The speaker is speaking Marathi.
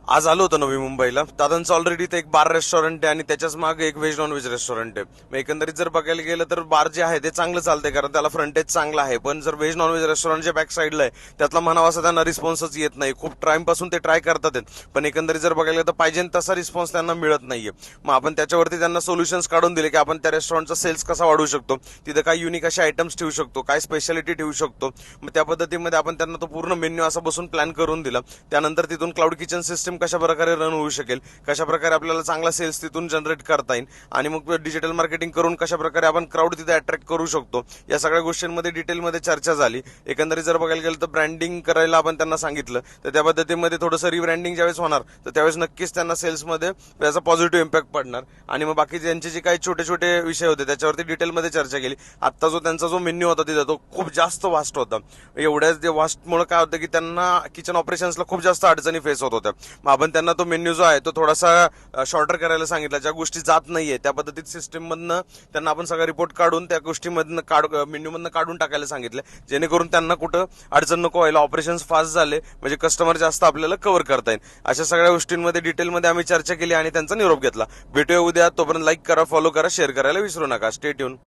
आज आलो होतो नवी मुंबईला. दादांचं ऑलरेडी ते एक बार रेस्टॉरंट आहे आणि त्याच्याच मागे एक व्हेज नॉन व्हेज रेस्टॉरंट आहे. मग एकंदरीत जर बघायला गेलं तर बार जे आहे ते चांगलं चालतंय, कारण त्याला फ्रंटेज चांगला आहे. पण जर व्हेज नॉन व्हेज रेस्टॉरंटच्या बॅक साईडला आहे, त्यातला म्हणावा असं त्यांना रिस्पॉन्सच येत नाही. खूप टाइम पासून ते ट्राय करतात आहेत, पण एकंदरीत जर बघायला गेलं तर पाहिजे तसा रिस्पॉन्स त्यांना मिळत नाहीये. मग आपण त्याच्यावरती त्यांना सोल्युशन्स काढून दिले की आपण त्या रेस्टॉरंटचा सेल्स कसा वाढवू शकतो, तिथे काय युनिक असे आयटम्स ठेवू शकतो, काय स्पेशालिटी ठेवू शकतो. मग त्या पद्धतीमध्ये आपण त्यांना तो पूर्ण मेन्यू असा बसून प्लॅन करून दिला. त्यानंतर तिथून क्लाउड किचन सिस्टम कशा प्रकारे रन होऊ शकेल, कशा प्रकारे आपल्याला चांगला सेल्स तिथून जनरेट करता येईल आणि मग डिजिटल मार्केटिंग करून कशा प्रकारे आपण क्राऊड तिथे अट्रॅक्ट करू शकतो, या सगळ्या गोष्टींमध्ये डिटेलमध्ये चर्चा झाली. एकंदरीत जर बघायला गेलं तर ब्रँडिंग करायला आपण त्यांना सांगितलं, तर त्या पद्धतीमध्ये थोडंसं रिब्रँडिंग ज्यावेळेस होणार तर त्यावेळेस नक्कीच त्यांना सेल्समध्ये त्याचा पॉझिटिव्ह इम्पॅक्ट पडणार. आणि मग बाकी त्यांचे जे काही छोटे छोटे विषय होते त्याच्यावरती डिटेलमध्ये चर्चा केली. आता त्यांचा जो मेन्यू होता तिथं तो खूप जास्त वास्ट होता. एवढ्याच ते वास्टमुळे काय होतं की त्यांना किचन ऑपरेशन्सला खूप जास्त अडचणी फेस होत होत्या. मग आपण त्यांना तो मेन्यू जो आहे तो थोडासा शॉर्टर करायला सांगितला. ज्या गोष्टी जात नाहीये त्या पद्धतीत सिस्टीममधनं त्यांना आपण सगळा रिपोर्ट काढून त्या गोष्टीमधनं मेन्यूमधनं काढून टाकायला सांगितलं, जेणेकरून त्यांना कुठं अडचण नको व्हायला, ऑपरेशन्स फास्ट झाले म्हणजे कस्टमर जास्त आपल्याला कव्हर करता येईल. अशा सगळ्या गोष्टींमध्ये डिटेलमध्ये आम्ही चर्चा केली आणि त्यांचा निरोप घेतला. भेटूया उद्या. तोपर्यंत लाईक करा, फॉलो करा, शेअर करायला विसरू नका. Stay tune.